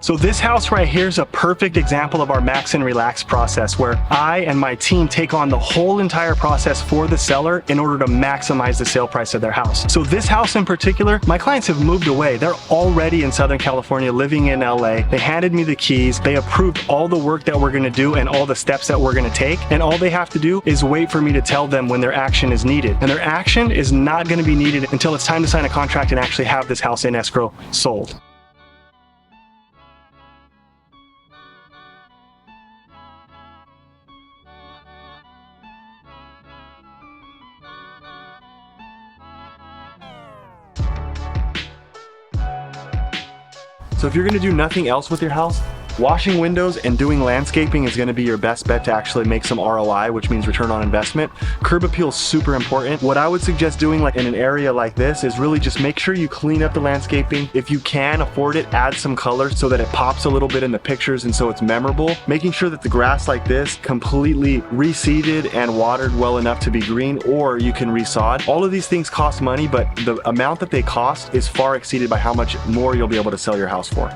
So this house right here is a perfect example of our max and relax process, where I and my team take on the whole entire process for the seller in order to maximize the sale price of their house. So this house in particular, my clients have moved away. They're already in Southern California, living in LA. They handed me the keys. They approved all the work that we're gonna do and all the steps that we're gonna take. And all they have to do is wait for me to tell them when their action is needed. And their action is not gonna be needed until it's time to sign a contract and actually have this house in escrow sold. So if you're gonna do nothing else with your house, washing windows and doing landscaping is gonna be your best bet to actually make some ROI, which means return on investment. Curb appeal is super important. What I would suggest doing, like in an area like this, is really just make sure you clean up the landscaping. If you can afford it, add some color so that it pops a little bit in the pictures and so it's memorable. Making sure that the grass like this completely reseeded and watered well enough to be green, or you can resod. All of these things cost money, but the amount that they cost is far exceeded by how much more you'll be able to sell your house for.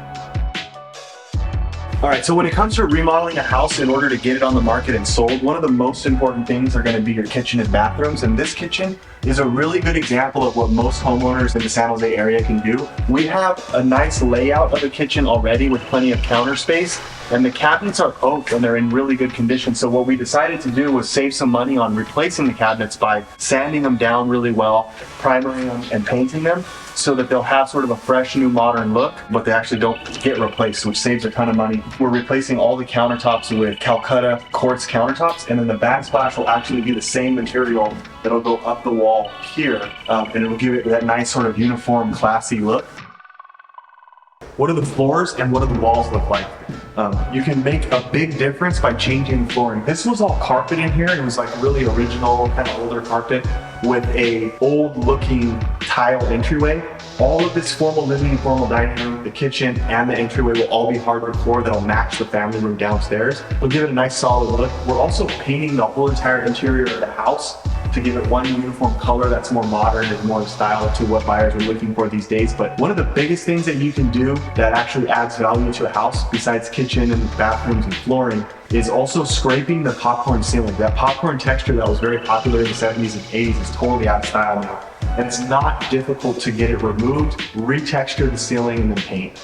All right, so when it comes to remodeling a house in order to get it on the market and sold, one of the most important things are going to be your kitchen and bathrooms. And this kitchen is a really good example of what most homeowners in the San Jose area can do. We have a nice layout of the kitchen already with plenty of counter space, and the cabinets are oak and they're in really good condition. So what we decided to do was save some money on replacing the cabinets by sanding them down really well, primering them and painting them, so that they'll have sort of a fresh new modern look, but they actually don't get replaced, which saves a ton of money. We're replacing all the countertops with Calcutta quartz countertops, and then the backsplash will actually be the same material that'll go up the wall here, and it'll give it that nice sort of uniform, classy look. What do the floors and what do the walls look like? You can make a big difference by changing the flooring. This was all carpet in here. It was like really original, kind of older carpet with a old looking tile entryway. All of this formal living and formal dining room, the kitchen and the entryway will all be hardwood floor that'll match the family room downstairs. We'll give it a nice solid look. We're also painting the whole entire interior of the house to give it one uniform color that's more modern and more in style to what buyers are looking for these days. But one of the biggest things that you can do that actually adds value to a house, besides kitchen and bathrooms and flooring, is also scraping the popcorn ceiling. That popcorn texture that was very popular in the 70s and 80s is totally out of style now. And it's not difficult to get it removed, retexture the ceiling, and then paint.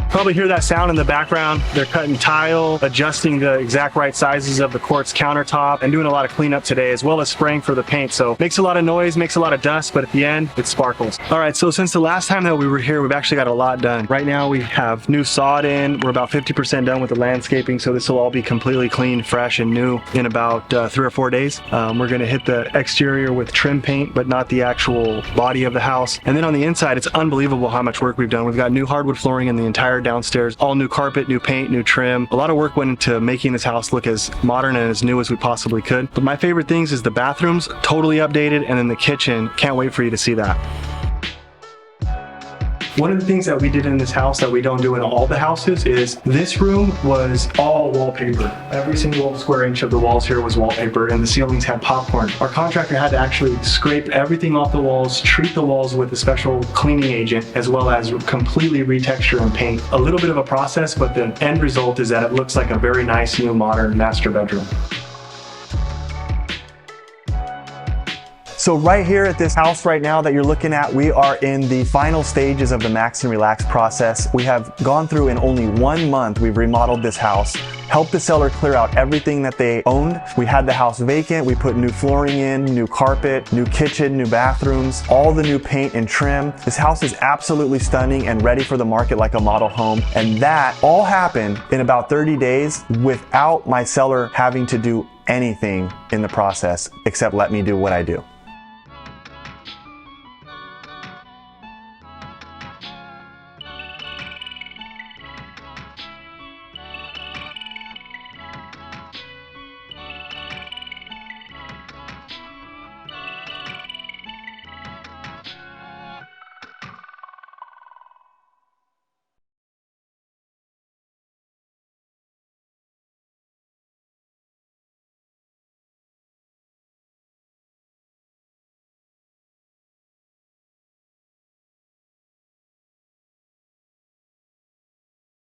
Probably hear that sound in the background. They're cutting tile, adjusting the exact right sizes of the quartz countertop, and doing a lot of cleanup today, as well as spraying for the paint. So makes a lot of noise, makes a lot of dust, but at the end, it sparkles. All right, so since the last time that we were here, we've actually got a lot done. Right now, we have new sod in. We're about 50% done with the landscaping, so this will all be completely clean, fresh, and new in about 3 or 4 days. We're gonna hit the exterior with trim paint, but not the actual body of the house. And then on the inside, it's unbelievable how much work we've done. We've got new hardwood flooring in the entire downstairs, all new carpet, new paint, new trim. A lot of work went into making this house look as modern and as new as we possibly could. But my favorite things is the bathrooms, totally updated, and then the kitchen. Can't wait for you to see that. One of the things that we did in this house that we don't do in all the houses is this room was all wallpaper. Every single square inch of the walls here was wallpaper, and the ceilings had popcorn. Our contractor had to actually scrape everything off the walls, treat the walls with a special cleaning agent, as well as completely retexture and paint. A little bit of a process, but the end result is that it looks like a very nice new modern master bedroom. So right here at this house right now that you're looking at, we are in the final stages of the Max and Relax process. We have gone through in only 1 month, we've remodeled this house, helped the seller clear out everything that they owned. We had the house vacant, we put new flooring in, new carpet, new kitchen, new bathrooms, all the new paint and trim. This house is absolutely stunning and ready for the market like a model home. And that all happened in about 30 days without my seller having to do anything in the process except let me do what I do.